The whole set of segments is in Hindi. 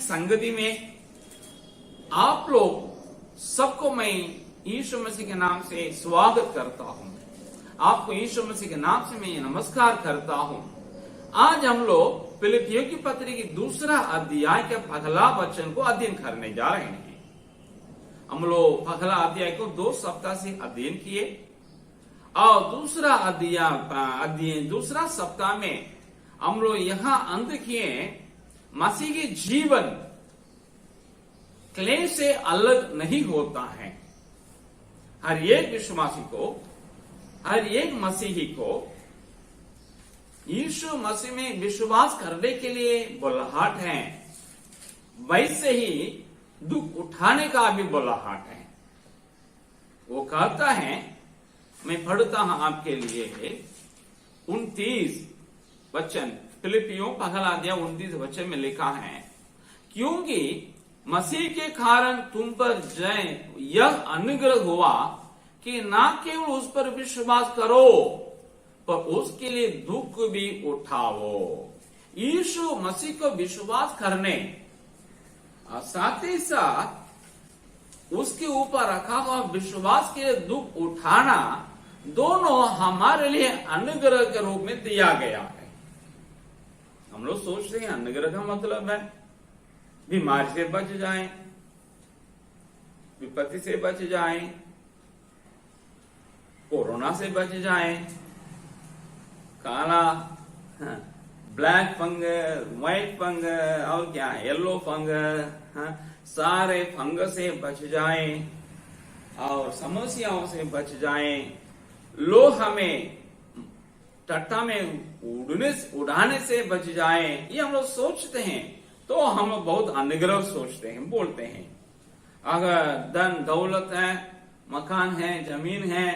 संगति में आप लोग सबको मैं यीशु मसीह के नाम से स्वागत करता हूं। आपको यीशु मसीह के नाम से मैं नमस्कार करता हूं। आज हम लोग फिलिपियों की पत्री की दूसरा अध्याय के पहला वचन को अध्ययन करने जा रहे हैं। हम लोग पहला अध्याय को 2 सप्ताह से अध्ययन किए और दूसरा सप्ताह में हम लोग यहां अंत किए मसीह के जीवन क्लेश से अलग नहीं होता है। हर एक विश्वासी को, हर एक मसीही को यीशु मसीह में विश्वास करने के लिए बुलाहट है, वैसे ही दुख उठाने का भी बुलाहट है। वो कहता है, मैं पढ़ता हूं आपके लिए 29 वचन, फिलिपियों पहला अध्याय 29 वचन में लिखा है, क्योंकि मसीह के कारण तुम पर जय यह अनुग्रह हुआ कि ना केवल उस पर विश्वास करो पर उसके लिए दुख भी उठाओ। यीशु मसीह को विश्वास करने और साथ ही साथ उसके ऊपर रखा हुआ विश्वास के लिए दुख उठाना, दोनों हमारे लिए अनुग्रह के रूप में दिया गया है। हम लोग सोचते हैं अनुग्रह का मतलब है बीमारी से बच जाएं, विपत्ति से बच जाएं, कोरोना से बच जाएं, काला ब्लैक फंगस, व्हाइट फंगस और क्या येलो फंगस, सारे फंगस से बच जाएं और समस्याओं से बच जाएं। लोग हमें टट्टा में उड़ाने से बच जाएं, ये हम लोग सोचते हैं। तो हम लोग बहुत अनुग्रह सोचते हैं, बोलते हैं। अगर धन दौलत है, मकान है, जमीन है,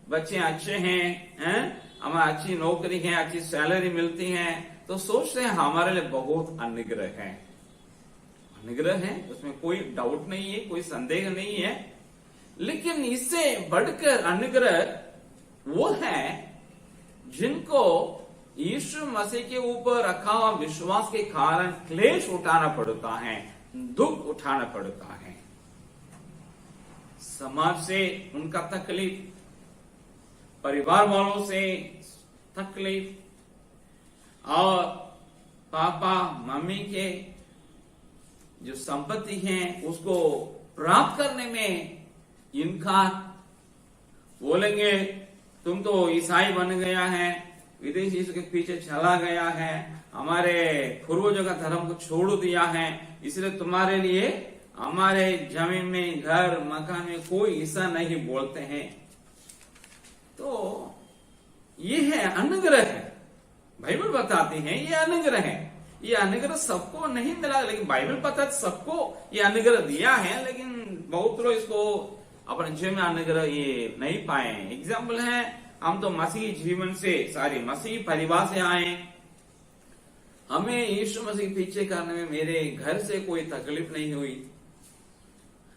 बच्चे अच्छे हैं, हमारी अच्छी नौकरी है, अच्छी सैलरी मिलती है, तो सोचते हैं हमारे लिए बहुत अनुग्रह है। अनुग्रह है, उसमें कोई डाउट नहीं है, कोई संदेह नहीं है। लेकिन इससे बढ़कर अनुग्रह वो है जिनको यीशु मसीह के ऊपर रखा हुआ विश्वास के कारण क्लेश उठाना पड़ता है, दुख उठाना पड़ता है। समाज से उनका तकलीफ, परिवार वालों से तकलीफ, और पापा मम्मी के जो संपत्ति है उसको प्राप्त करने में इनकार, बोलेंगे तुम तो ईसाई बन गया है, विदेशी के पीछे चला गया है, हमारे पूर्वजों का धर्म को छोड़ दिया है, इसलिए तुम्हारे लिए हमारे जमीन में, घर मकान में कोई हिस्सा नहीं, बोलते हैं। तो ये है अनुग्रह है। बाइबल बताती है ये अनुग्रह है। ये अनुग्रह सबको नहीं मिला, लेकिन बाइबल पता सबको ये अनुग्रह दिया है, लेकिन बहुत लोग इसको अपने जीवन में अनुग्रह ये नहीं पाए। एग्जाम्पल है, हम तो मसीही जीवन से, मसीही परिवार से आए। हमें यीशु मसीह पीछे करने में मेरे घर से कोई तकलीफ नहीं हुई।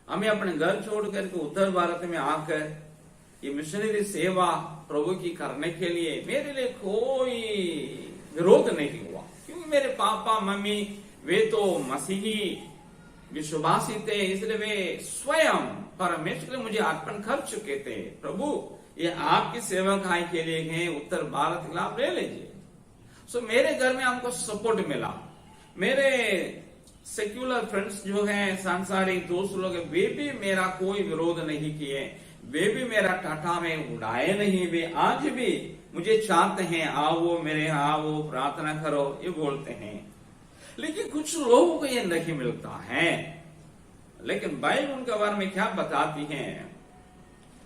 हमें अपने घर छोड़ करके उत्तर भारत में आकर ये मिशनरी सेवा प्रभु की करने के लिए मेरे लिए कोई विरोध नहीं हुआ, क्योंकि मेरे पापा मम्मी वे तो मसीही विश्वासी थे, इसलिए वे स्वयं परमेश्वर मुझे अर्पण कर चुके थे। प्रभु ये आपकी सेवा के लिए है, उत्तर भारत के लाभ ले लीजिए। सो मेरे घर में हमको सपोर्ट मिला। मेरे सेक्युलर फ्रेंड्स जो हैं, सांसारिक दोस्त लोग, वे भी मेरा कोई विरोध नहीं किए, वे भी मेरा टाटा में उड़ाए नहीं। वे आज भी मुझे चाहते हैं, आओ मेरे यहाँ आओ, प्रार्थना करो, ये बोलते हैं। लेकिन कुछ लोगों को ये नहीं मिलता है। लेकिन बाइबल उनके बारे में क्या बताती है?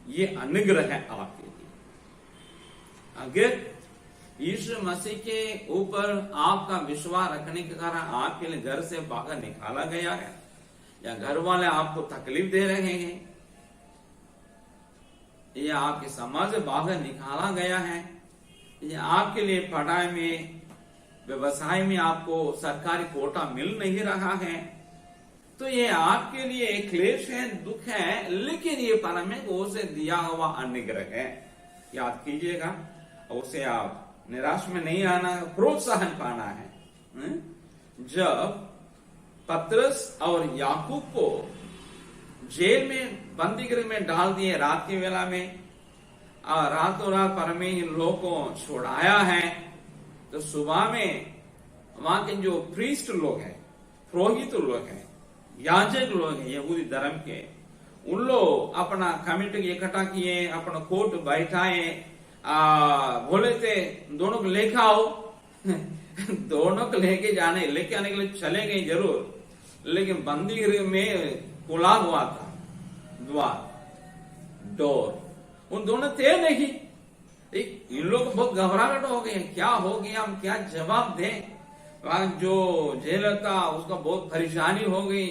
ये अनुग्रह है आपके लिए। अगर यीशु मसीह के ऊपर आपका विश्वास रखने के कारण आपके लिए घर से बाहर निकाला गया है, या घर वाले आपको तकलीफ दे रहे हैं, या आपके समाज से बाहर निकाला गया है, या आपके लिए पढ़ाई में, व्यवसाय में आपको सरकारी कोटा मिल नहीं रहा है, तो ये आपके लिए एक क्लेश है, दुख है। लेकिन ये परमेश्वर से दिया हुआ अनुग्रह है, याद कीजिएगा। उससे आप निराश में नहीं आना, प्रोत्साहन पाना है। जब पतरस और याकूब को जेल में बंदी गृह में डाल दिए रात की वेला में, और रातों रात परमेश्वर इन लोगों को छोड़ाया है। तो सुबह में वहां के जो प्रीस्ट लोग हैं, पुरोहित लोग हैं, याजक लोग हैं यहूदी धर्म के, उन लोग अपना कमिटी इकट्ठा किए, अपना कोर्ट बैठाए, बोले थे दोनों को लेके आओ। दोनों को लेके आने के लिए चले गए जरूर, लेकिन बंदी गृह में खुला हुआ था द्वार, डोर, उन दोनों थे नहीं। इन लोग बहुत घबराहट हो गए, क्या हो गया, हम क्या जवाब दें। जो जेलर था उसका बहुत परेशानी हो गई,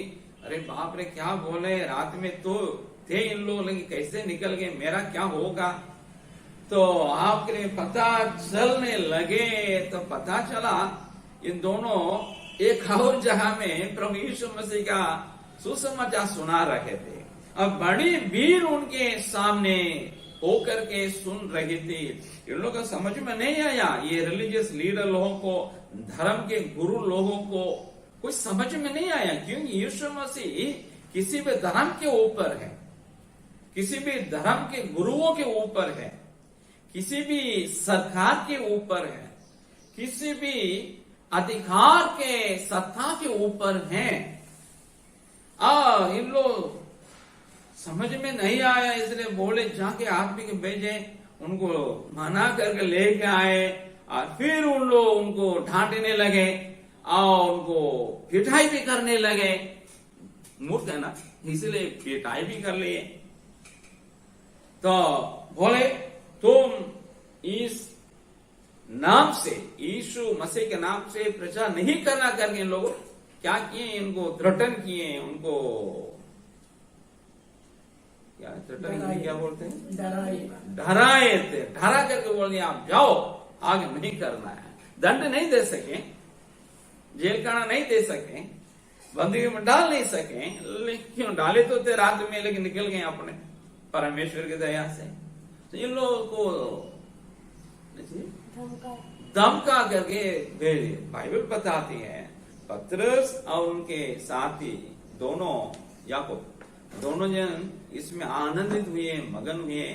अरे बाप रे क्या बोले, रात में तो थे इन लोग लेकिन कैसे निकल गए, मेरा क्या होगा। तो आपके पता चलने लगे तो पता चला इन दोनों एक और जगह में प्रभु यीशु मसीह का सुसमाचार सुना रहे थे। अब बड़ी भीड़ उनके सामने होकर के सुन रही थी। इन लोगों को समझ में नहीं आया, ये रिलीजियस लीडर लोगों को, धर्म के गुरु लोगों को कुछ समझ में नहीं आया, क्योंकि यीशु मसीह किसी भी धर्म के ऊपर है, किसी भी धर्म के गुरुओं के ऊपर है, किसी भी सरकार के ऊपर है, किसी भी अधिकार के सत्ता के ऊपर है। इन लोग समझ में नहीं आया, इसलिए बोले जाके आदमी के भेजे, उनको मना करके लेके आए, और फिर उन लोग उनको ढांटने लगे और उनको पिटाई भी करने लगे। मूर्ख है ना, इसलिए पिटाई भी कर लिए। तो बोले तुम इस नाम से, यीशु मसीह के नाम से प्रचार नहीं करना करके इन लोगों क्या किए, इनको थ्रेटन किए, उनको क्या थ्रेटन क्या बोलते हैं, डराए थे, डरा करके बोल दिया आप जाओ, आगे नहीं करना है। दंड नहीं दे सके, जेल खाना नहीं दे सके, बंदी में डाल नहीं सके, क्यों डाले तो थे रात में, लेकिन निकल गए अपने परमेश्वर की दया से। तो इन लोगों को धमका करके भेजे। बाइबल बताती है पतरस और उनके साथी दोनों, याकूब, दोनों जन इसमें आनंदित हुए, मगन हुए।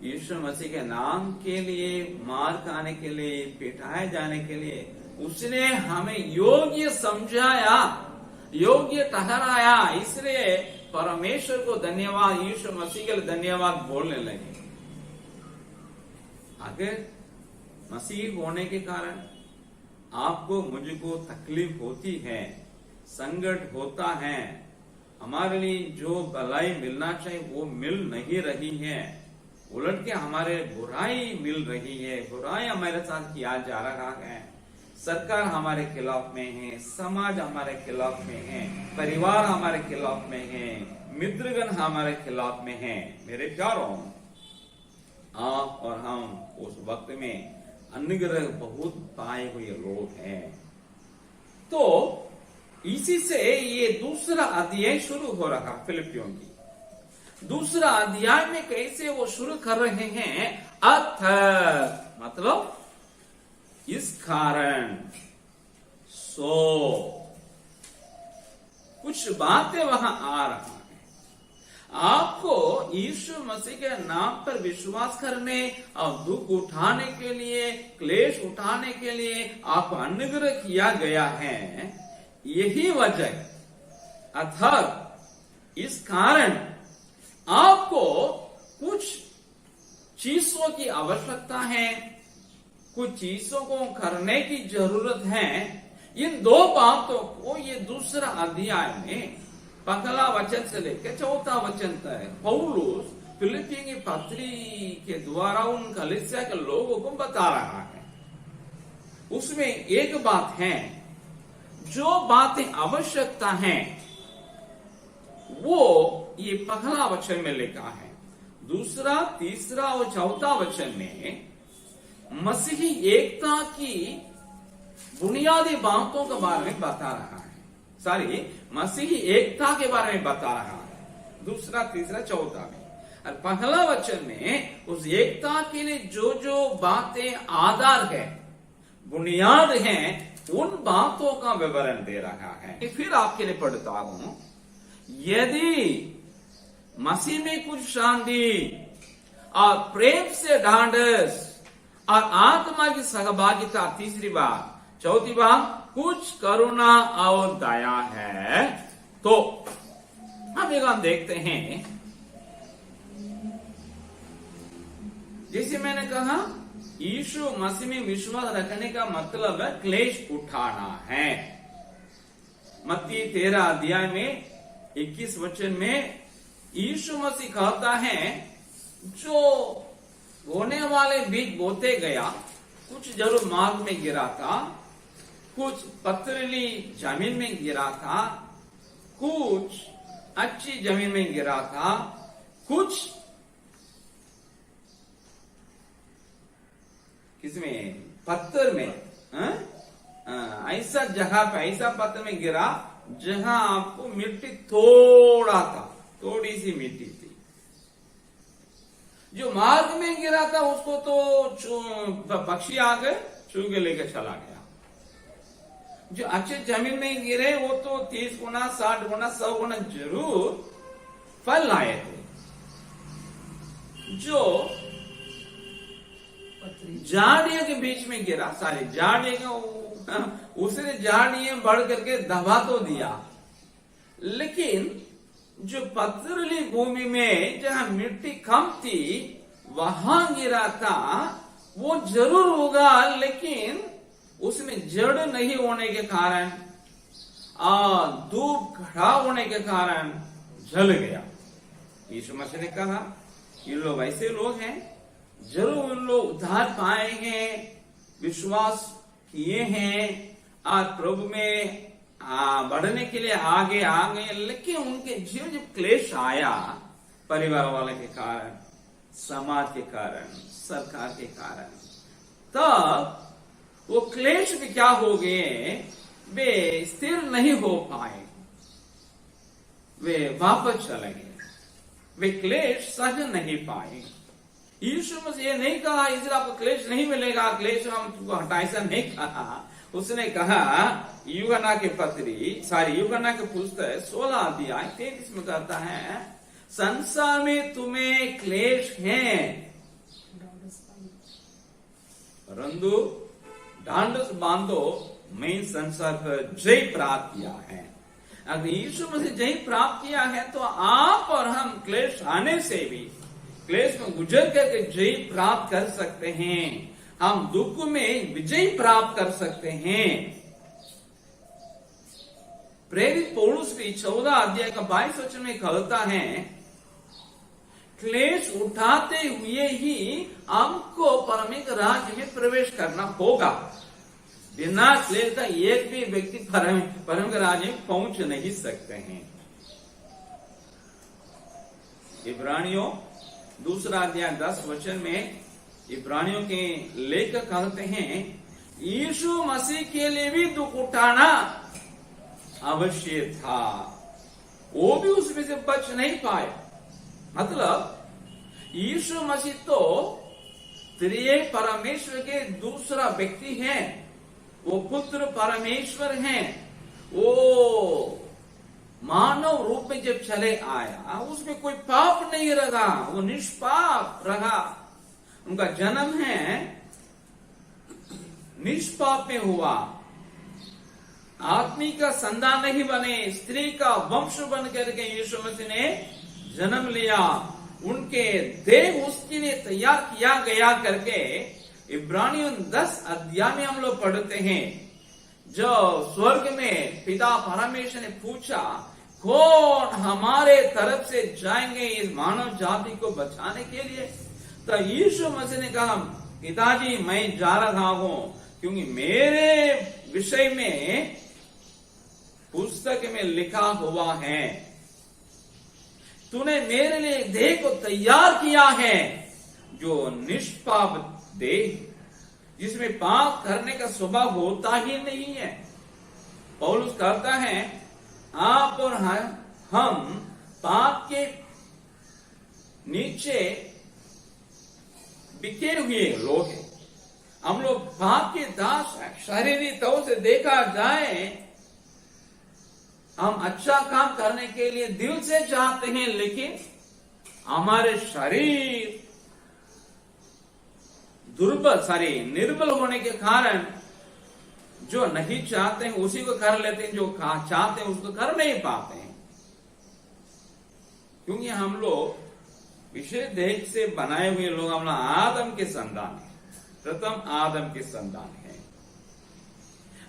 यीशु मसीह के नाम के लिए, मार खाने के लिए, पिटाए जाने के लिए उसने हमें योग्य समझाया, योग्य ठहराया। इसलिए परमेश्वर को धन्यवाद, यीशु मसीह के लिए धन्यवाद बोलने लगे। अगर मसीह होने के कारण आपको मुझको तकलीफ होती है, संकट होता है, हमारे लिए जो भलाई मिलना चाहिए वो मिल नहीं रही है, उलट के हमारे बुराई मिल रही है, बुराई हमारे साथ किया जा रहा है, सरकार हमारे खिलाफ में है, समाज हमारे खिलाफ में है, परिवार हमारे खिलाफ में है, मित्रगण हमारे खिलाफ में है। मेरे प्यारों, आप और हम उस वक्त में अनुग्रह बहुत पाए हुए लोग हैं। तो इसी से ये दूसरा अध्याय शुरू हो रहा फिलिपियों की। दूसरा अध्याय में कैसे वो शुरू कर रहे हैं, अथ मतलब इस कारण, सो कुछ बातें वहां आ रहा है। आपको यीशु मसीह के नाम पर विश्वास करने और दुख उठाने के लिए, क्लेश उठाने के लिए आपको अनुग्रह किया गया है। यही वजह, अर्थात इस कारण आपको कुछ चीजों की आवश्यकता है, कुछ चीजों को करने की जरूरत है। इन दो बातों को ये दूसरा अध्याय में पहला वचन से लेकर चौथा वचन तक पौलुस फिलिपियों की पत्री के द्वारा उन कलीसिया के लोगों को बता रहा है। उसमें एक बात है, जो बातें आवश्यकता है वो ये पहला वचन में लिखा है। दूसरा, तीसरा और चौथा वचन में मसीही एकता की बुनियादी बातों के बारे में बता रहा है। सॉरी, मसीही एकता के बारे में बता रहा है दूसरा, तीसरा, चौथा में। और पहला वचन में उस एकता के लिए जो जो बातें आधार है, बुनियाद हैं, उन बातों का विवरण दे रहा है। फिर आपके लिए पढ़ता हूं, यदि मसीह में कुछ शांति और प्रेम से ढांढस और आत्मा की सहभागिता, तीसरी बात, चौथी बात कुछ करुणा और दया है, तो हम देखते हैं, जैसे मैंने कहा यीशु मसीह में विश्वास रखने का मतलब है क्लेश उठाना है। मत्ती 13 अध्याय में 21 वचन में यीशु मसीह कहता है, जो बोने वाले बीज बोते गया, कुछ जरूर मार्ग में गिरा था, कुछ पथरीली जमीन में गिरा था, कुछ अच्छी जमीन में गिरा था, कुछ किसमें, पत्थर में, ऐसा जगह पे, ऐसा पत्थर में गिरा जहां आपको मिट्टी थोड़ा था, थोड़ी सी मिट्टी थी। जो मार्ग में गिरा था उसको तो पक्षी आ गए, छू के लेकर चला गया। जो अच्छे जमीन में गिरे वो तो 30 गुना, 60 गुना, 100 गुना जरूर फल लाए थे। जो झाड़ियों के बीच में गिरा, सारी झाड़ियां, उसने झाड़ियां बढ़ करके दबा तो दिया, लेकिन जो पथरीली भूमि में जहां मिट्टी कम थी वहां गिरा था, वो जरूर होगा, लेकिन उसमें जड़ नहीं होने के कारण, धूप खड़ा होने के कारण जल गया। यीशु मसीह ने कहा, ये लोग ऐसे लोग हैं, जरूर उन लोग उद्धार पाएंगे, विश्वास किए हैं और प्रभु में बढ़ने के लिए आगे आ गए, लेकिन उनके जीवन जब क्लेश आया, परिवार वाले के कारण, समाज के कारण, सरकार के कारण, तब वो क्लेश भी क्या हो गए, वे स्थिर नहीं हो पाए, वे वापस चले गए, वे क्लेश सह नहीं पाए। यीशु मसीह ये नहीं कहा इसलिए आपको क्लेश नहीं मिलेगा, क्लेश हम तुमको हटा, ऐसा नहीं कहा। उसने कहा, यूहन्ना के यूहन्ना के पुस्तक 16 अध्याय 33 में कहता है, संसार में तुम्हें क्लेश है, परंतु ढांढस बांधो, मैं संसार पर जय प्राप्त किया है। अगर यीशु मसीह जय प्राप्त किया है तो आप और हम क्लेश आने से भी, क्लेश में गुजर करके जय प्राप्त कर सकते हैं, हम दुख में विजय प्राप्त कर सकते हैं। प्रेरित पौलुस भी 14 अध्याय का 22 वचन में कहता है, क्लेश उठाते हुए ही हमको परमिक राज्य में प्रवेश करना होगा। बिना क्लेश का एक भी व्यक्ति परमिक राज्य में पहुंच नहीं सकते हैं। इब्रानियों 2 अध्याय 10 वचन में इब्रानियों के लेखक कहते हैं, यीशु मसीह के लिए भी दुख उठाना अवश्य था, वो भी उसमें से बच नहीं पाए। मतलब यीशु मसीह तो त्रिएक परमेश्वर के दूसरा व्यक्ति हैं, वो पुत्र परमेश्वर हैं, वो मानव रूप में जब चले आया उसमें कोई पाप नहीं रहा, वो निष्पाप रहा। उनका जन्म है निष्पाप में हुआ, आदमी का संतान नहीं बने, स्त्री का वंश बन करके यीशु मसीह ने जन्म लिया। उनके देह उसके लिए तैयार किया गया करके इब्रानियों 10 अध्याय में हम लोग पढ़ते हैं। जो स्वर्ग में पिता परमेश्वर ने पूछा, कौन हमारे तरफ से जाएंगे इस मानव जाति को बचाने के लिए, तो यीशु मसीह ने कहा, पिताजी मैं जा रहा हूं, क्योंकि मेरे विषय में पुस्तक में लिखा हुआ है, तूने मेरे लिए देह को तैयार किया है जो निष्पाप देह, जिसमें पाप करने का स्वभाव होता ही नहीं है। पौलुस कहता है, आप और हम पाप के नीचे बिके हुए लोग हैं, हम लोग पाप के दास है। शारीरिक तौर से देखा जाए हम अच्छा काम करने के लिए दिल से चाहते हैं, लेकिन हमारे शरीर निर्बल होने के कारण जो नहीं चाहते हैं उसी को कर लेते हैं, जो चाहते हैं उसको कर नहीं पाते हैं। क्योंकि हम लोग विशेष देह से बनाए हुए लोग, हम आदम के संतान है, प्रथम आदम के संतान है।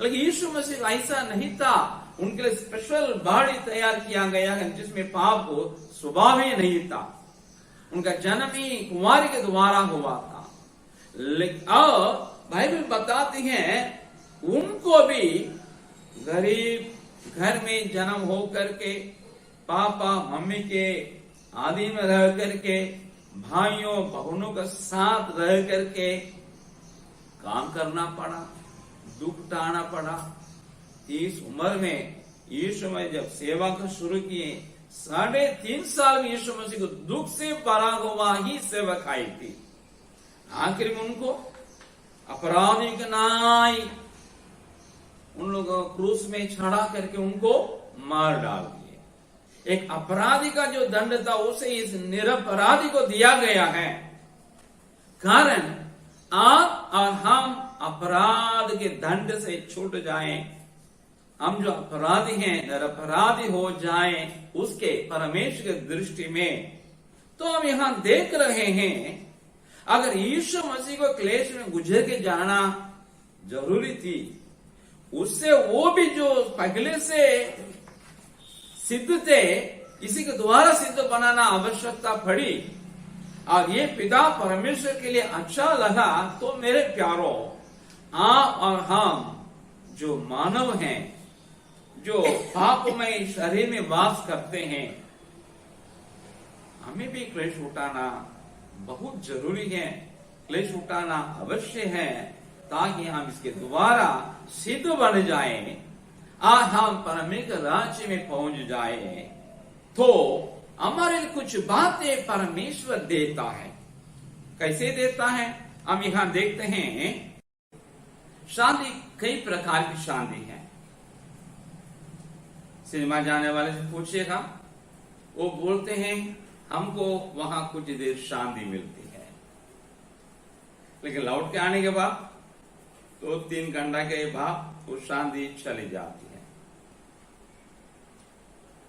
लेकिन यीशु मसीह ऐसा नहीं था, उनके लिए स्पेशल बॉडी तैयार किया गया है जिसमें पाप को स्वभाव ही नहीं था। उनका जन्म ही कुंवारी के द्वारा हुआ था। लेकिन बाइबल बताती है उनको भी गरीब घर में जन्म हो करके, पापा मम्मी के आदि में रह करके, भाइयों बहनों के साथ रह करके काम करना पड़ा, दुख उठाना पड़ा। इस उम्र में यीशु मसीह जब सेवा को शुरू किए, 3.5 साल में यीशु मसीह को दुख से भरा हुआ ही सेवा खाई थी। आखिर में उनको अपराधी के नाई उन लोगों को क्रूस में चढ़ा करके उनको मार डाल दिए। एक अपराधी का जो दंड था उसे इस निरपराधी को दिया गया है, कारण आप और हम अपराध के दंड से छूट जाएं, हम जो अपराधी हैं निरपराधी हो जाएं उसके परमेश्वर की दृष्टि में। तो हम यहां देख रहे हैं, अगर यीशु मसीह को क्लेश में गुजर के जाना जरूरी थी, उससे वो भी जो पहले से सिद्ध थे इसी के द्वारा सिद्ध बनाना आवश्यकता पड़ी। और ये पिता परमेश्वर के लिए अच्छा लगा। तो मेरे प्यारों, आप और हम जो मानव हैं, जो पापमय शरीर में वास करते हैं, हमें भी क्लेश उठाना बहुत जरूरी है, क्लेश उठाना अवश्य है, ताकि हम इसके द्वारा सिद्ध बन जाएं और हम परमेश्वर राज्य में पहुंच जाएं। तो हमारे कुछ बातें परमेश्वर देता है। कैसे देता है हम यहां देखते हैं। शादी कई प्रकार की शादी है। सिनेमा जाने वाले से पूछिएगा, वो बोलते हैं हमको वहां कुछ देर शांति मिलती है, लेकिन लौट के आने के बाद 2-3 घंटा के बाद वो शांति चली जाती है।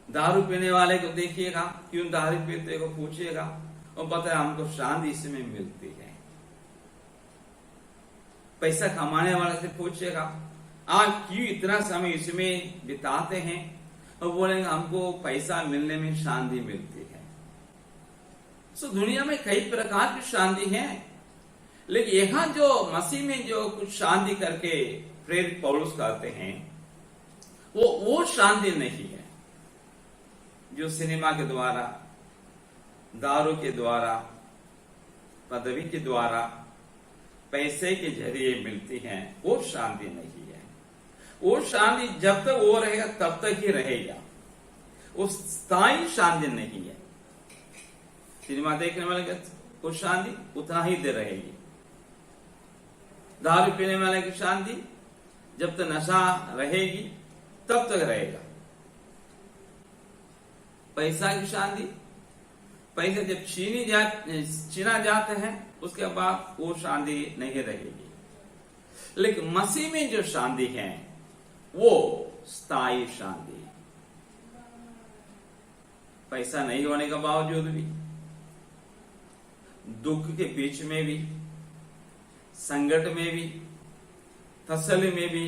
दारू पीने वाले को देखिएगा, क्यों दारू पीते को पूछिएगा, वो बताए हमको शांति इसमें मिलती है। पैसा कमाने वाले से पूछिएगा, आज क्यों इतना समय इसमें बिताते हैं, और बोलेंगे हमको पैसा मिलने में शांति मिलती है। तो दुनिया में कई प्रकार की शांति है, लेकिन यहां जो मसीह में जो कुछ शांति करके प्रेरित पौलुस कहते हैं, वो शांति नहीं है जो सिनेमा के द्वारा, दारू के द्वारा, पदवी के द्वारा, पैसे के जरिए मिलती है। वो शांति नहीं है। वो शांति जब तक वो रहेगा तब तक ही रहेगा, वो स्थायी शांति नहीं है। सिनेमा देखने वाले को शांति उतना ही दे रहेगी। दारू पीने वाले की शांति जब तक नशा रहेगी तब तक रहेगा। पैसा की शांति, पैसे जब छीना जाते हैं उसके बाद वो शांति नहीं रहेगी। लेकिन मसीह में जो शांति है वो स्थायी शांति। पैसा नहीं होने के बावजूद भी, दुख के बीच में भी, संकट में भी, तसल्ली में भी,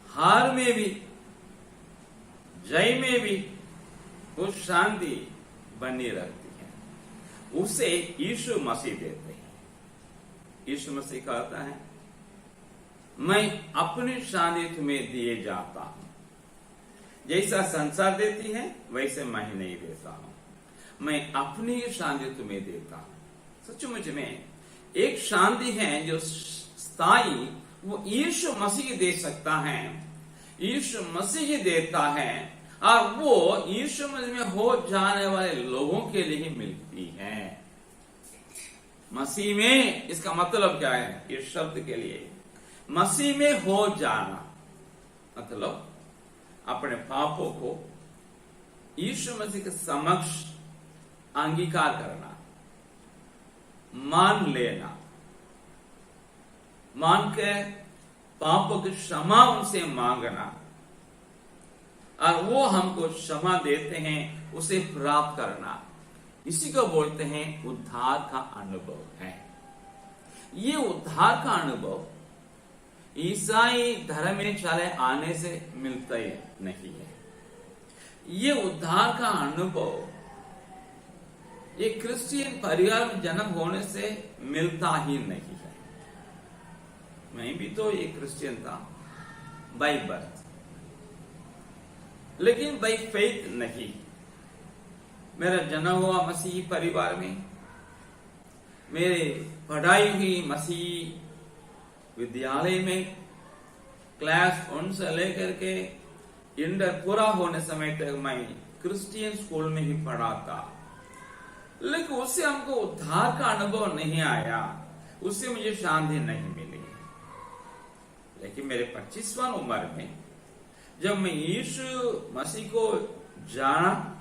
हार में भी, जय में भी वो शांति बनी रहती है। उसे यीशु मसीह देते हैं। यीशु मसीह कहता है, मैं अपनी शांति तुम्हें दिए जाता हूं, जैसा संसार देती है वैसे मैं नहीं देता हूं, मैं अपनी शांति तुम्हें देता हूं। सचमुच में एक शांति है जो स्थायी, वो यीशु मसीह दे सकता है, यीशु मसीह देता है, और वो यीशु मसीह में हो जाने वाले लोगों के लिए मिलती है। मसीह में, इसका मतलब क्या है इस शब्द के लिए? मसीह में हो जाना मतलब अपने पापों को यीशु मसीह के समक्ष अंगीकार करना, मान लेना, मान के पापों की क्षमा उनसे मांगना, और वो हमको क्षमा देते हैं, उसे प्राप्त करना, इसी को बोलते हैं उद्धार का अनुभव है। ये उद्धार का अनुभव ईसाई धर्म में चले आने से मिलता ही नहीं है। ये उद्धार का अनुभव ये क्रिश्चियन परिवार में जन्म होने से मिलता ही नहीं है। मैं भी तो एक क्रिश्चियन था बाय बर्थ, लेकिन बाय फेथ नहीं। मेरा जन्म हुआ मसीही परिवार में, मेरे पढ़ाई हुई मसीही विद्यालय में, क्लास 1 से लेकर के इंटर पूरा होने समय तक मैं क्रिश्चियन स्कूल में ही पढ़ा था, लेकिन उससे हमको उद्धार का अनुभव नहीं आया, उससे मुझे शांति नहीं मिली। लेकिन मेरे 25वां उम्र में जब मैं यीशु मसीह को जाना,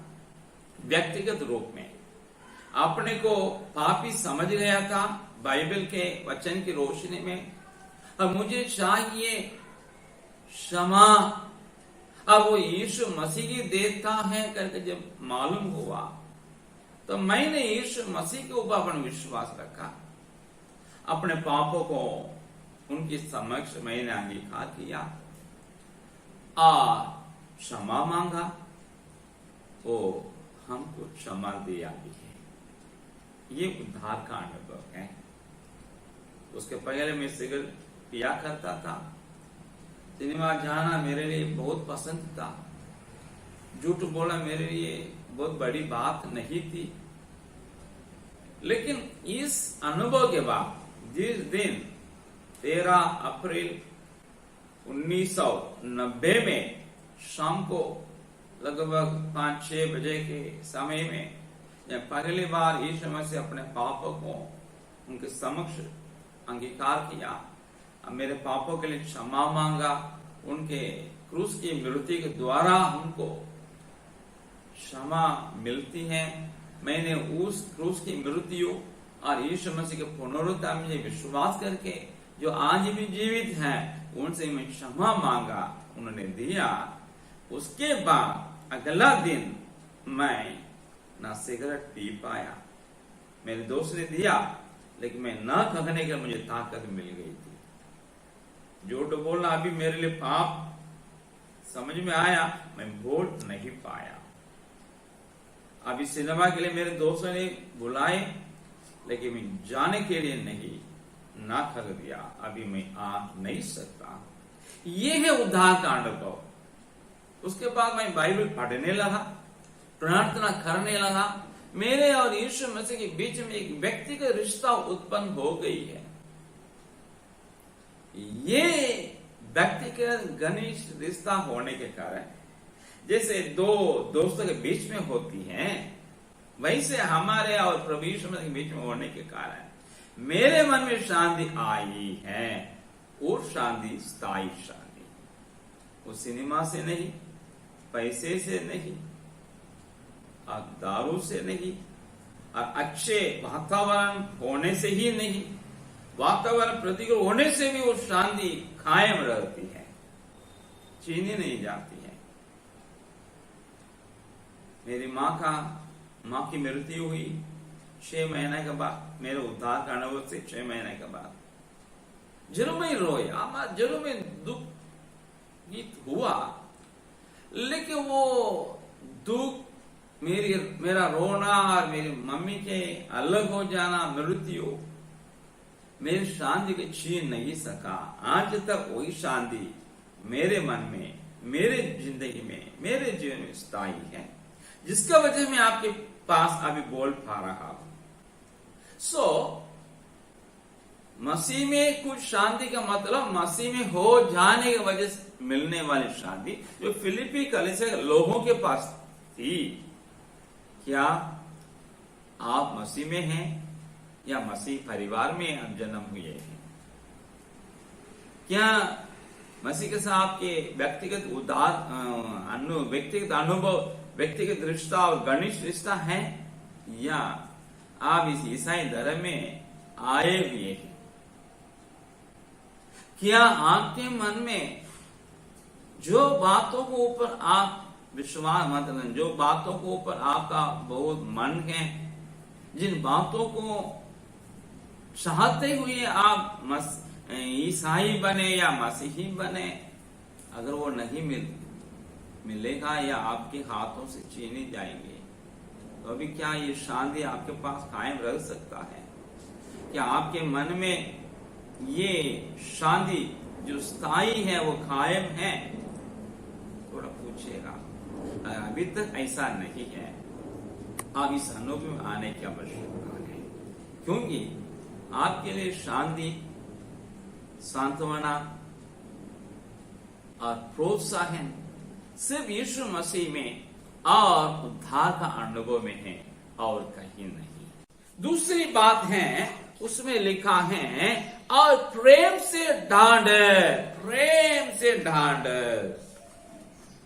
व्यक्तिगत रूप में अपने को पापी समझ गया था बाइबल के वचन की रोशनी में, अब मुझे चाहिए क्षमा, अब वो यीशु मसीह की देता है करके जब मालूम हुआ, तो मैंने यीशु मसीह के ऊपर अपना विश्वास रखा, अपने पापों को उनके समक्ष मैंने अंगीकार किया और क्षमा मांगा, वो हमको क्षमा दिया भी है। ये उद्धार का अनुभव है। उसके पहले मैं सिगरेट पिया करता था, सिनेमा जाना मेरे लिए बहुत पसंद था, झूठ बोलना मेरे लिए बहुत बड़ी बात नहीं थी। लेकिन इस अनुभव के बाद जिस दिन 13 अप्रैल 1990 में शाम को लगभग 5-6 बजे के समय में जब पहली बार यीशु मसीह अपने पापों को उनके समक्ष अंगीकार किया, मेरे पापों के लिए क्षमा मांगा, उनके क्रूस की मृत्यु के द्वारा हमको क्षमा मिलती है। मैंने उस क्रूस की मृत्यु और यीशु मसीह के पुनरुत्थान में विश्वास करके जो आज भी जीवित हैं उनसे मैं क्षमा मांगा, उन्होंने दिया। उसके बाद अगला दिन मैं ना सिगरेट पी पाया, मेरे दोस्त ने दिया, लेकिन मैं ना खगने के मुझे ताकत मिल गई थी। झूठ बोलना अभी मेरे लिए पाप समझ में आया, मैं बोल नहीं पाया। अभी सिनेमा के लिए मेरे दोस्तों ने बुलाए, लेकिन मैं जाने के लिए नहीं, ना खग दिया, अभी मैं आ नहीं सकता। ये है उद्धार का अनुभव। उसके बाद मैं बाइबल पढ़ने लगा, प्रार्थना करने लगा, मेरे और यीशु मसीह के बीच में एक व्यक्तिगत रिश्ता उत्पन्न हो गई है। ये व्यक्तिगत घनिष्ठ रिश्ता होने के कारण जैसे दो दोस्तों के बीच में होती हैं, वैसे हमारे और प्रभु यीशु मसीह के बीच में होने के कारण मेरे मन में शांति आई है। और शांति स्थायी शांति, वो सिनेमा से नहीं, पैसे से नहीं, और दारू से नहीं, और अच्छे वातावरण होने से ही नहीं, वातावरण प्रतिकूल होने से भी वो शांति कायम रहती है, छीनी नहीं जाती है। मेरी माँ की मृत्यु हुई 6 महीने के बाद, मेरे उद्धार का अनुभव से 6 महीने के बाद जरूर मैं रोया, जरूर मैं दुख गीत हुआ, लेकिन वो दुख मेरा रोना और मेरी मम्मी के अलग हो जाना, मृत्यु मेरी शांति को छीन नहीं सका। आज तक वही शांति मेरे मन में, मेरे जिंदगी में, मेरे जीवन में स्थायी है, जिसका वजह मैं आपके पास अभी बोल पा रहा हूं। मसीह में कुछ शांति का मतलब मसीह में हो जाने की वजह से मिलने वाली शांति जो फिलिपी कलीसिया के लोगों के पास थी। क्या आप मसीह में हैं? या मसीह परिवार में आप जन्म हुए हैं? क्या मसीह के साथ आपके व्यक्तिगत व्यक्तिगत अनुभव, व्यक्तिगत रिश्ता और घनिष्ठ रिश्ता है, या आप इस ईसाई धर्म में आए हुए हैं? क्या आपके मन में जो बातों के ऊपर आप विश्वास, मतलब जो बातों के ऊपर आपका बहुत मन है, जिन बातों को चाहते हुए आप ईसाई बने या मसीही बने, अगर वो नहीं मिलेगा या आपके हाथों से छीने जाएंगे, तो अभी क्या ये शांति आपके पास कायम रह सकता है? क्या आपके मन में ये शांति जो स्थायी है वो कायम है? थोड़ा पूछिएगा। अभी तक ऐसा नहीं है, आप इस अनुभव में आने की आवश्यकता है, क्योंकि आपके लिए शांति, सांत्वना और प्रोत्साहन सिर्फ यीशु मसीह में और उद्धार का अनुभव में है और कहीं नहीं। दूसरी बात है, उसमें लिखा है और प्रेम से ढांढस। प्रेम से ढांढस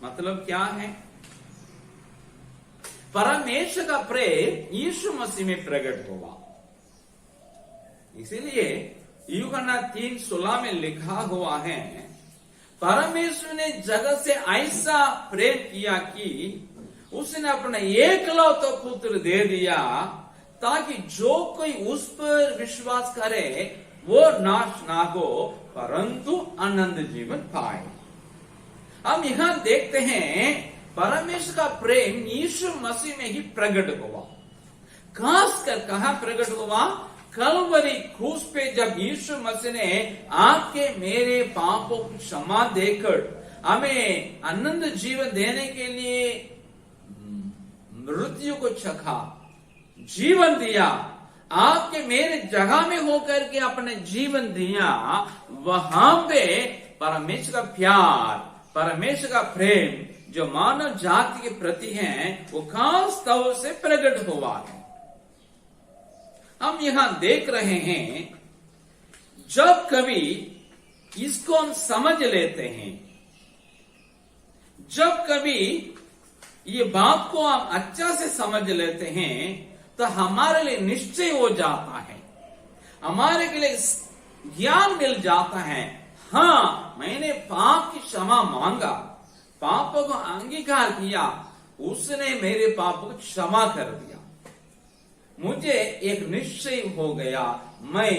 मतलब क्या है? परमेश्वर का प्रेम यीशु मसीह में प्रकट हुआ। इसीलिए यूहन्ना 3:16 में लिखा हुआ है, परमेश्वर ने जगत से ऐसा प्रेम किया कि उसने अपना एकलौता पुत्र दे दिया, ताकि जो कोई उस पर विश्वास करे वो नाश ना हो परंतु अनंत जीवन पाए। हम यहां देखते हैं परमेश्वर का प्रेम यीशु मसीह में ही प्रकट हुआ। खासकर कहां प्रकट हुआ? कलवरी क्रूस पे जब यीशु मसीह ने आपके मेरे पापों की क्षमा देकर हमें अनंत जीवन देने के लिए मृत्यु को चखा, जीवन दिया, आपके मेरे जगह में होकर के अपने जीवन दिया, वहां पे परमेश्वर का प्यार, परमेश्वर का प्रेम जो मानव जाति के प्रति है वो खास तौर से प्रकट हुआ है। हम यहां देख रहे हैं, जब कभी इसको हम समझ लेते हैं, जब कभी ये बात को हम अच्छा से समझ लेते हैं, तो हमारे लिए निश्चय हो जाता है, हमारे के लिए ज्ञान मिल जाता है। हाँ, मैंने पाप की क्षमा मांगा, पापों को अंगीकार किया, उसने मेरे पापों को क्षमा कर दिया, मुझे एक निश्चय हो गया, मैं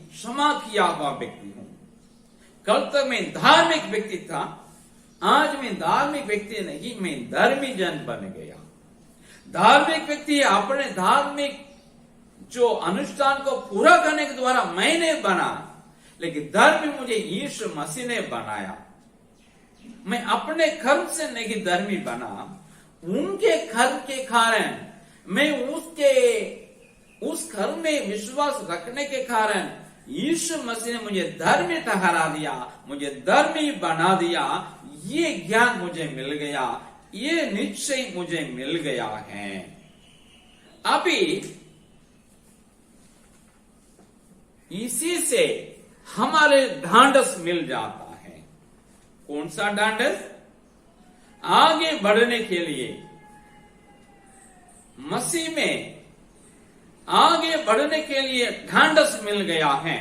क्षमा किया हुआ व्यक्ति हूं। कल तक मैं धार्मिक व्यक्ति था, आज मैं धार्मिक व्यक्ति नहीं, मैं धर्मी जन बन गया। धार्मिक व्यक्ति अपने धार्मिक जो अनुष्ठान को पूरा करने के द्वारा मैंने बना, लेकिन धर्मी मुझे यीशु मसीह ने बनाया। मैं अपने कर्म से नहीं धर्मी बना, उनके कर्म के कारण, मैं उस कर्म में विश्वास रखने के कारण यीशु मसीह ने मुझे धर्मी ठहरा दिया, मुझे धर्मी बना दिया। ये ज्ञान मुझे मिल गया, ये निश्चय मुझे मिल गया है। अभी इसी से हमारे ढांढस मिल जाता है। कौन सा ढांढस? आगे बढ़ने के लिए, मसीह में आगे बढ़ने के लिए ढांढस मिल गया है।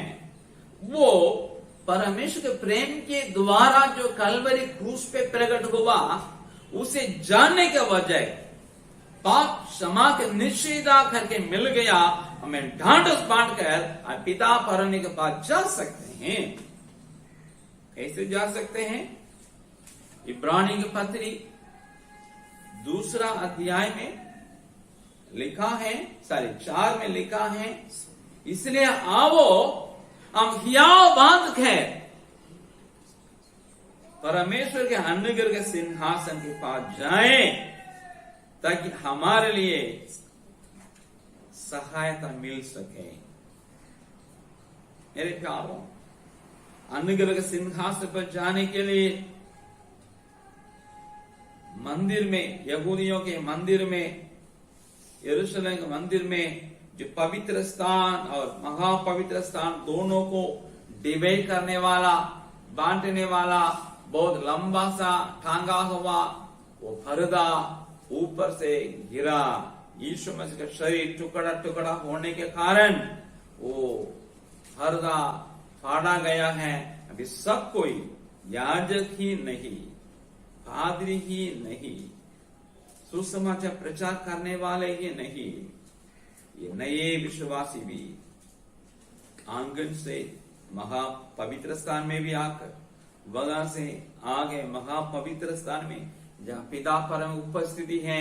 वो परमेश्वर के प्रेम के द्वारा जो कलवरी क्रूस पे प्रकट हुआ, उसे जानने के वजह पाप क्षमा के निश्चयता करके मिल गया। हमें ढांढस बांधकर पिता परमेश्वर के पास जा सकते हैं। कैसे जा सकते हैं? इब्रानी की पत्री 2 अध्याय में लिखा है, 4 में लिखा है, इसलिए आवो हम हियाव बांध के परमेश्वर के अनुग्रह के सिंहासन के पास जाएं, ताकि हमारे लिए सहायता मिल सके। मेरे प्यारों, अनुग्रह के सिंहासन पर जाने के लिए मंदिर में, यहूदियों के मंदिर में, यरूशलेम के मंदिर में जो पवित्र स्थान और महापवित्र स्थान दोनों को डिवाइड करने वाला, बांटने वाला बहुत लंबा सा टांगा हुआ वो पर्दा ऊपर से गिरा। यीशु मसीह का शरीर टुकड़ा टुकड़ा होने के कारण वो पर्दा फाड़ा गया है। अभी सब कोई याजक ही नहीं, पादरी ही नहीं, सुसमाचार प्रचार करने वाले ही नहीं, ये नए विश्वासी भी आंगन से महापवित्र स्थान में भी आकर, वहां से आगे महापवित्र स्थान में जहाँ पिता परम उपस्थिति है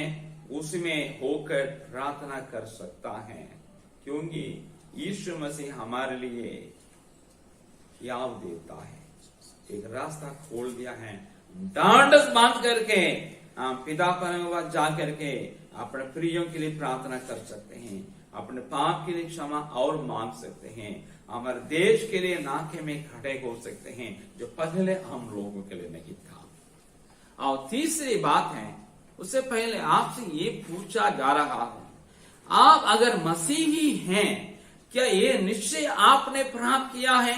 उसमें होकर प्रार्थना कर सकता है, क्योंकि यीशु मसीह हमारे लिए याव देता है, एक रास्ता खोल दिया है। डांडस बांध करके पिता परम जा करके अपने प्रियों के लिए प्रार्थना कर सकते हैं, अपने पाप के लिए क्षमा और मांग सकते हैं, हमारे देश के लिए नाके में खड़े हो सकते हैं, जो पहले हम लोगों के लिए नहीं था। और तीसरी बात है, उससे पहले आपसे ये पूछा जा रहा है, आप अगर मसीही हैं, क्या ये निश्चय आपने प्राप्त किया है?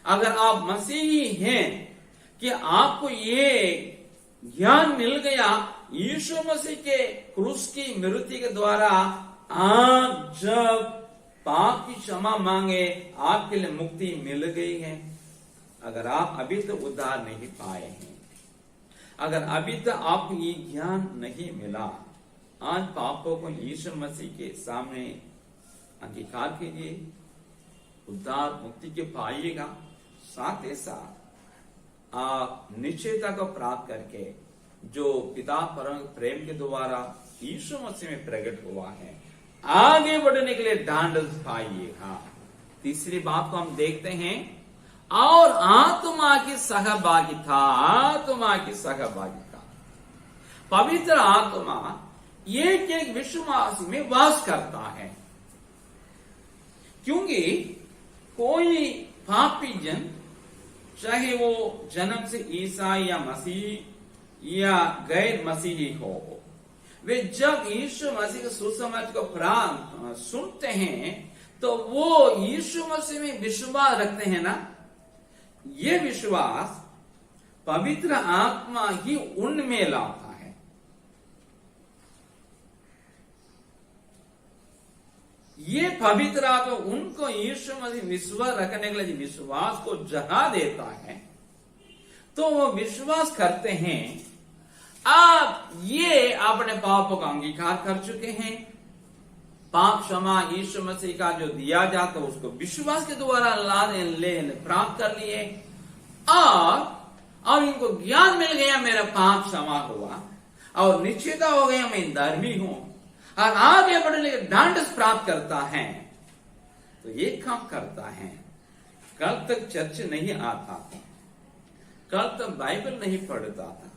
अगर आप मसीही हैं, कि आपको ये ज्ञान मिल गया यीशु मसीह के क्रूस की मृत्यु के द्वारा, आप जब पाप की क्षमा मांगे आपके लिए मुक्ति मिल गई है। अगर आप अभी तक उद्धार नहीं पाए हैं, अगर अभी तक आपको ये ज्ञान नहीं मिला, आज पापों को यीशु मसीह के सामने अंगीकार कीजिए, उद्धार मुक्ति के पाइएगा। साथ ही साथ आप निश्चयता को प्राप्त करके जो पिता परम प्रेम के द्वारा यीशु मसीह में प्रकट हुआ है, आगे बढ़ने के लिए ढांढस पाइएगा। तीसरी बात को हम देखते हैं, और आत्मा की सहभागिता, आत्मा की सहभागिता। पवित्र आत्मा एक एक विश्वासी में वास करता है, क्योंकि कोई पापी जन, चाहे वो जन्म से ईसाई या मसीह या गैर मसीही हो, वे जब यीशु मसीह के सुसमाचार को सुनते हैं तो वो यीशु मसीह में विश्वास रखते हैं ना। ये विश्वास पवित्र आत्मा ही उनमें लाता है। ये पवित्र आत्मा उनको यीशु मसीह विश्वास रखने के लिए विश्वास को जगा देता है, तो वो विश्वास करते हैं आप ये अपने पापों का अंगीकार कर चुके हैं, पाप क्षमा यीशु मसीह का जो दिया जाता है उसको विश्वास के द्वारा प्राप्त कर लिए, और इनको ज्ञान मिल गया मेरा पाप क्षमा हुआ और निश्चित हो गया मैं धर्मी हूं, और आगे बढ़ने के ढांढस प्राप्त करता है। तो ये काम करता है, कल तक चर्च नहीं आता था, कल तक बाइबल नहीं पढ़ता था,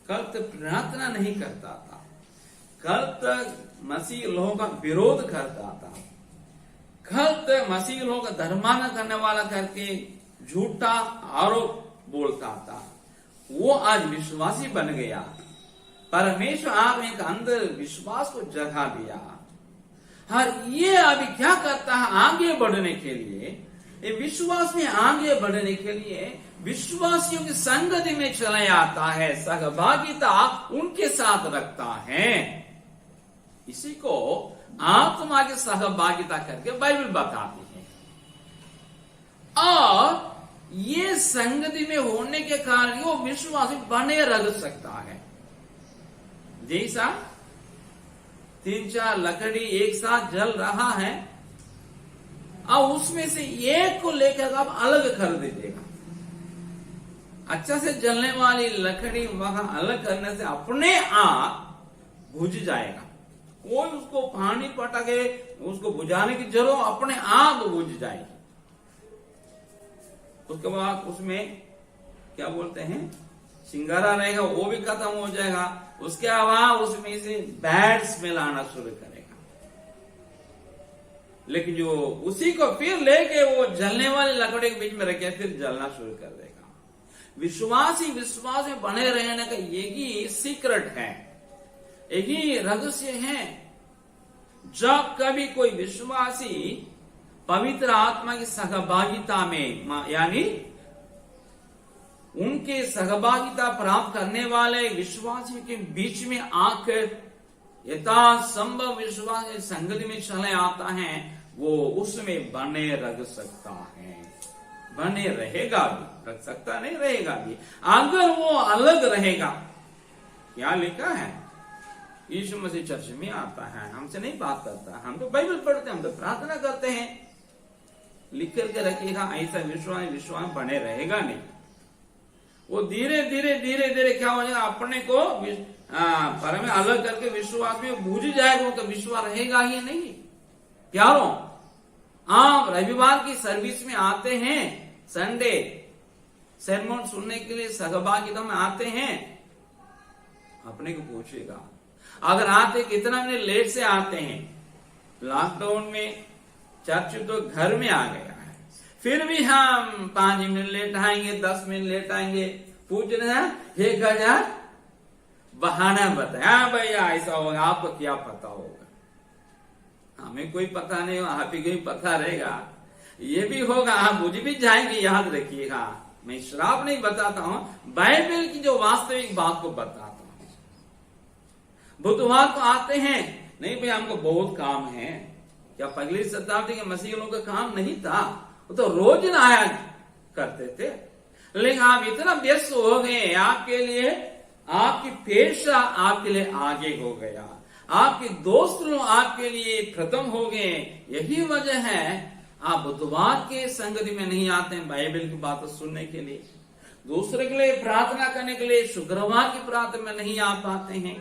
कल तक प्रार्थना नहीं करता था, कल तक मसीह लोगों का विरोध करता था, कल तक मसीह लोगों का धर्माना करने वाला करके झूठा आरोप बोलता था, वो आज विश्वासी बन गया। परमेश्वर आपने एक अंदर विश्वास को जगा दिया, और ये अभी क्या करता है, आगे बढ़ने के लिए, ये विश्वास में आगे बढ़ने के लिए विश्वासियों की संगति में चला आता है, सहभागिता उनके साथ रखता है। इसी को आत्मा की सहभागिता करके बाइबल बताती है, और ये संगति में होने के कारण वो विश्वासी बने रह सकता है। जैसा 3-4 लकड़ी एक साथ जल रहा है, और उसमें से एक को लेकर आप अलग कर दीजिएगा, अच्छा से जलने वाली लकड़ी वहां अलग करने से अपने आप बुझ जाएगा, कोई उसको पानी पटाके उसको बुझाने की जरूरत, अपने आप बुझ जाएगी। उसके बाद उसमें क्या बोलते हैं, सिंगारा रहेगा, वो भी खत्म हो जाएगा, उसके अलावा उसमें से बैड स्मेल आना शुरू करेगा। लेकिन जो उसी को फिर लेके वो जलने वाले लकड़ी के बीच में रखे फिर जलना शुरू कर देगा। विश्वासी विश्वास में बने रहने का यही सीक्रेट है, यही रहस्य है। जब कभी कोई विश्वासी पवित्र आत्मा की सहभागिता में, यानी उनके सहभागिता प्राप्त करने वाले विश्वासियों के बीच में आकर यथासंभव विश्वास की संगति में चले आता है, वो उसमें बने रह सकता है, बने रहेगा भी, रख सकता नहीं रहेगा भी। अगर वो अलग रहेगा, क्या लिखा है, यीशु मसीह चर्च में आता है, हमसे नहीं बात करता, हम तो बाइबल पढ़ते हैं, हम तो प्रार्थना करते हैं, लिख करके रखिएगा, ऐसा विश्वास बने रहेगा नहीं। वो धीरे धीरे क्या हो जाएगा, अपने को पर में अलग करके विश्वास में बूझ जाएगा, तो विश्वास रहेगा ही नहीं। प्यारों, आप रविवार की सर्विस में आते हैं, संडे sermon सुनने के लिए सहभागिता में आते हैं, अपने को पूछेगा, अगर आते कितना मिनट लेट से आते हैं, लॉकडाउन में चर्च तो घर में आ गया है, फिर भी हम 5 मिनट लेट आएंगे, 10 मिनट लेट आएंगे, पूछ रहे हैं 1000 बहाना बताया, भैया ऐसा होगा, आपको क्या पता होगा, हमें कोई पता नहीं, आप ही कोई पता रहेगा, ये भी होगा, आप मुझे भी जाएंगे, याद रखिएगा, मैं श्राप नहीं बताता हूं, बाइबल की जो वास्तविक बात को बताता हूं। बुधवार को आते हैं, नहीं भाई हमको बहुत काम है, क्या पहली शताब्दी के मसीह लोगों का काम नहीं था, वो तो रोज न आया करते थे, लेकिन आप इतना व्यस्त हो गए, आपके लिए आपकी पेशा आपके लिए आगे हो गया, आपके दोस्त लोग आपके लिए खत्म हो गए, यही वजह है आप बुधवार के संगति में नहीं आते हैं बाइबल की बात सुनने के लिए, दूसरे के लिए प्रार्थना करने के लिए शुक्रवार की प्रार्थना में नहीं आ पाते हैं।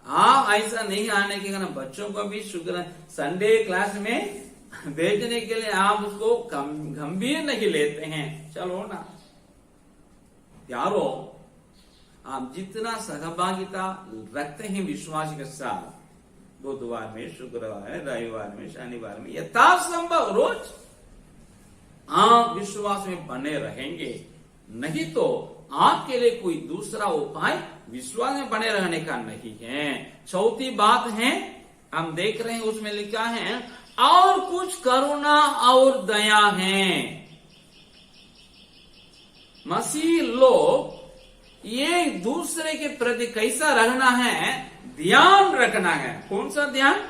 आप ऐसा नहीं आने के कारण बच्चों को भी शुक्र संडे क्लास में भेजने के लिए आप उसको गंभीर नहीं लेते हैं। चलो ना यारो, आप जितना सहभागिता रखते हैं विश्वास के साथ, बुधवार में, शुक्रवार में, रविवार में, शनिवार में, यथासंभव रोज आप विश्वास में बने रहेंगे, नहीं तो आपके लिए कोई दूसरा उपाय विश्वास में बने रहने का नहीं है। चौथी बात है, हम देख रहे हैं उसमें लिखा है, और कुछ करुणा और दया है। मसीह लोग ये दूसरे के प्रति कैसा रहना है, ध्यान रखना है। कौन सा ध्यान?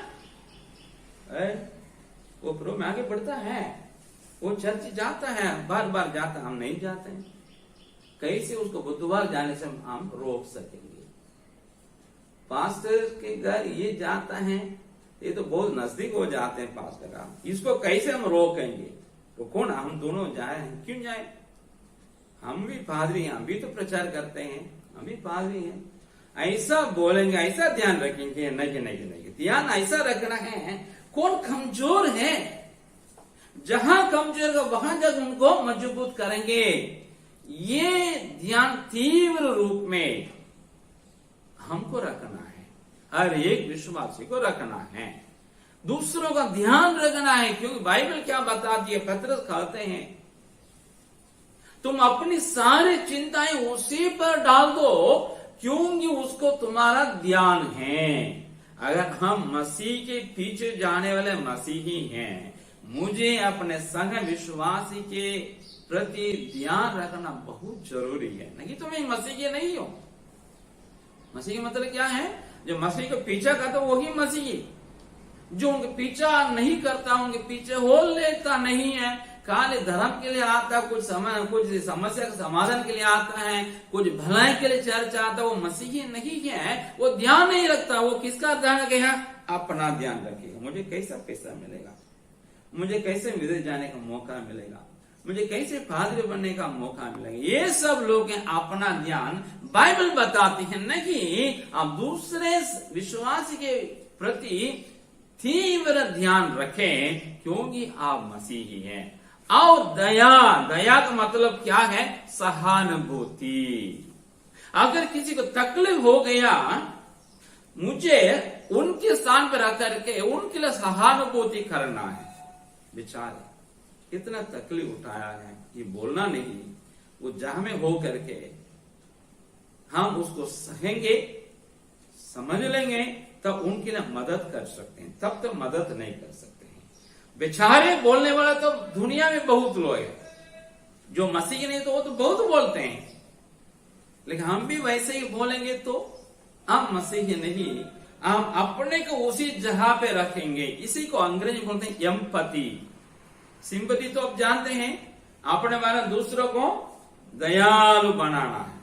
वो प्रो में आगे बढ़ता है, वो चर्च जाता है, बार बार जाता, हम नहीं जाते हैं, कैसे उसको बुधवार जाने से हम रोक सकेंगे? पास्टर के घर ये जाता है, ये तो बहुत नजदीक हो जाते हैं पास्टर का, इसको कैसे हम रोकेंगे? तो कौन, हम दोनों जाए, क्यों जाए? हम भी पादरी हैं, हम भी तो प्रचार करते हैं, हम भी पादरी हैं, ऐसा बोलेंगे, ऐसा ध्यान रखेंगे? नहीं, ध्यान ऐसा रखना है, कौन कमजोर है, जहां कमजोर है वहां जब उनको मजबूत करेंगे, ये ध्यान तीव्र रूप में हमको रखना है, हर एक विश्वासी को रखना है, दूसरों का ध्यान रखना है। क्योंकि बाइबल क्या बताती है, पतरस कहते हैं, तुम अपनी सारी चिंताएं उसी पर डाल दो, क्योंकि उसको तुम्हारा ध्यान है। अगर हम मसीह के पीछे जाने वाले मसीही हैं, मुझे अपने संग विश्वासी के प्रति ध्यान रखना बहुत जरूरी है, नहीं तो मैं मसीह के नहीं हूं। मसीह का मतलब क्या है? जो मसीह को पीछा करता वही मसीही, जो उनके पीछा नहीं करता, उनके पीछे हो लेता नहीं है, खाली धर्म के लिए आता, कुछ समस्या के समाधान के लिए आता है, कुछ भलाई के लिए चर्च आता, वो मसीही नहीं है, वो ध्यान नहीं रखता। वो किसका ध्यान रखेगा? अपना ध्यान रखेगा। मुझे कैसा पैसा मिलेगा, मुझे कैसे विदेश जाने का मौका मिलेगा, मुझे कैसे पादरी बनने का मौका मिलेगा, ये सब लोग अपना ध्यान बाइबल बताती है, नहीं आप दूसरे विश्वासी के प्रति तीव्र ध्यान रखें, क्योंकि आप मसीही हैं। और दया का मतलब क्या है? सहानुभूति। अगर किसी को तकलीफ हो गया, मुझे उनके स्थान पर रह करके उनके लिए सहानुभूति करना है। बेचारे कितना तकलीफ उठाया है, ये बोलना नहीं, वो जहां में हो करके हम उसको सहेंगे, समझ लेंगे, तब उनकी ना मदद कर सकते हैं, तब तो मदद नहीं कर सकते हैं। बेचारे बोलने वाला तो दुनिया में बहुत लोग हैं, जो मसीह नहीं तो वो तो बहुत बोलते हैं, लेकिन हम भी वैसे ही बोलेंगे तो हम मसीही नहीं, हम अपने को उसी जगह पे रखेंगे। इसी को अंग्रेजी में बोलते हैं एम्पैथी। सिंपैथी तो आप जानते हैं, अपने माना दूसरों को दयालु बनाना है,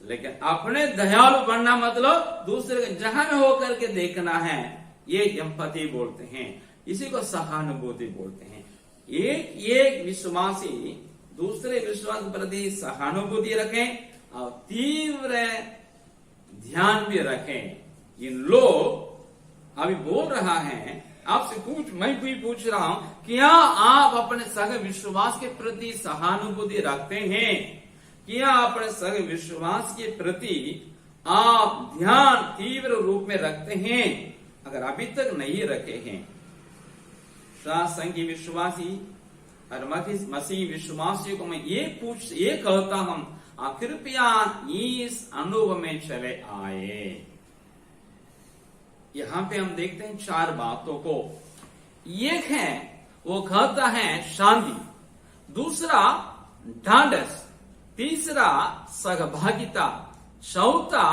लेकिन अपने दयालु बनना मतलब दूसरे के जगह में होकर के देखना है, ये एम्पैथी बोलते हैं। इसी को सहानुभूति बोलते हैं। एक विश्वासी दूसरे विश्वास के प्रति सहानुभूति रखें और तीव्र ध्यान भी रखें। इन लोग अभी बोल रहा है आपसे मैं भी पूछ रहा हूं, क्या आप अपने सगे विश्वास के प्रति सहानुभूति रखते हैं? क्या अपने सगे विश्वास के प्रति आप ध्यान तीव्र रूप में रखते हैं? अगर अभी तक नहीं रखे हैं, संघी विश्वासी और मसीह विश्वासियों को मैं ये कहता हूं, कृपया इस अनुभव में चले आए। यहां पे हम देखते हैं 4 बातों को। एक है वो कहता है शांति, दूसरा ढांढस, तीसरा सहभागिता, चौथा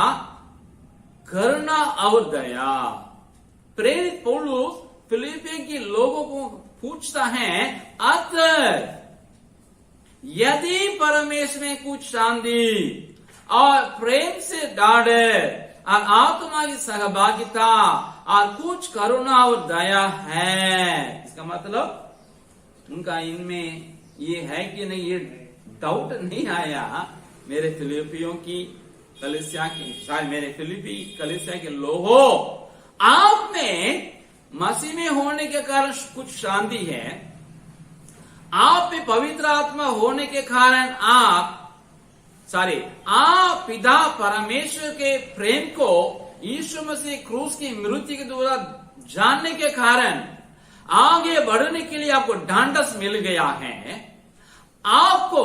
करुणा और दया। प्रेरित पौलुस फिलिप्पी के लोगों को पूछता है, अतः यदि परमेश्वर में कुछ शांति और प्रेम से डाढ़े और आत्मा की सहभागिता और कुछ करुणा और दया है, इसका मतलब उनका इनमें ये है कि नहीं, ये डाउट नहीं आया। मेरे फिलिपियों की कलीसिया की, मेरे फिलिपी कलीसिया के लोगों, आप में मसीह में होने के कारण कुछ शांति है, आप में पवित्र आत्मा होने के कारण आप पिता परमेश्वर के प्रेम को यीशु मसीह क्रूस की मृत्यु के द्वारा जानने के कारण आगे बढ़ने के लिए आपको ढांढस मिल गया है। आपको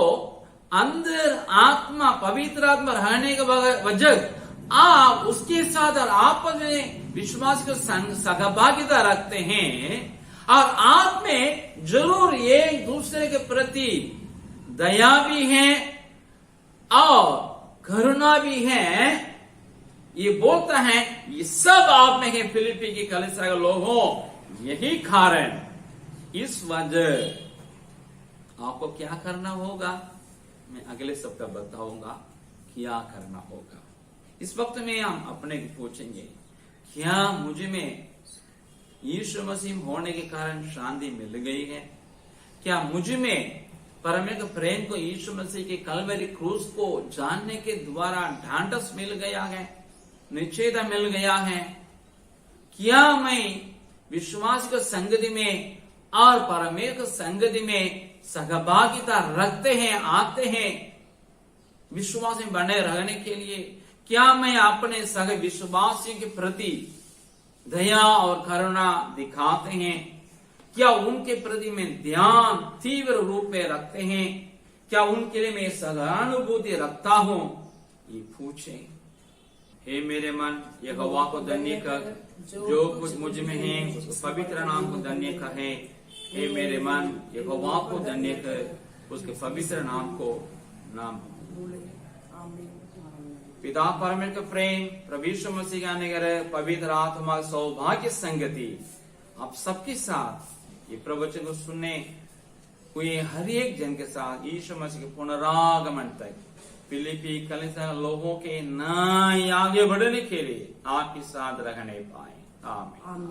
अंदर आत्मा, पवित्र आत्मा रहने के वजह आप उसके साथ और आपस में विश्वास को सहभागिता रखते हैं और आप में जरूर एक दूसरे के प्रति दया भी है और करुणा भी है। ये बोलता है ये सब आप में है फिलिप्पी की कलीसिया के लोगों, यही कारण। इस वजह आपको क्या करना होगा, मैं अगले सप्ताह बताऊंगा क्या करना होगा। इस वक्त में हम अपने को पूछेंगे, क्या मुझ में यीशु मसीह होने के कारण शांति मिल गई है? क्या मुझ में परमेश्वर प्रेम को, यीशु मसीह के कलवरी क्रूस को जानने के द्वारा ढांढस मिल गया है, निश्चयता मिल गया है? क्या मैं विश्वास को संगति में और परमेश्वर संगति में सहभागिता रखते हैं, आते हैं विश्वास में बने रहने के लिए? क्या मैं अपने सगे विश्वासियों के प्रति दया और करुणा दिखाते हैं? क्या उनके प्रति मैं ध्यान तीव्र रूप में रखते हैं? क्या उनके लिए मैं सहानुभूति रखता हूं? ये पूछें। हे मेरे मन, यहोवा को धन्य कर, जो कुछ मुझ में है उसके पवित्र नाम को धन्य कहे। हे मेरे मन, यहोवा को धन्य कर, उसके पवित्र नाम को नाम। पिता परमेश्वर का प्रेम, प्रभु यीशु मसीह का अनुग्रह, पवित्र आत्मा सौभाग्य संगति आप सबके साथ, ये प्रवचन को सुनने हुए हर एक जन के साथ यीशु मसीह के पुनरागमन तक फिलिप्पी कलीसिया लोगों के नए आगे बढ़ने के लिए आपके साथ रहने पाए। आमीन।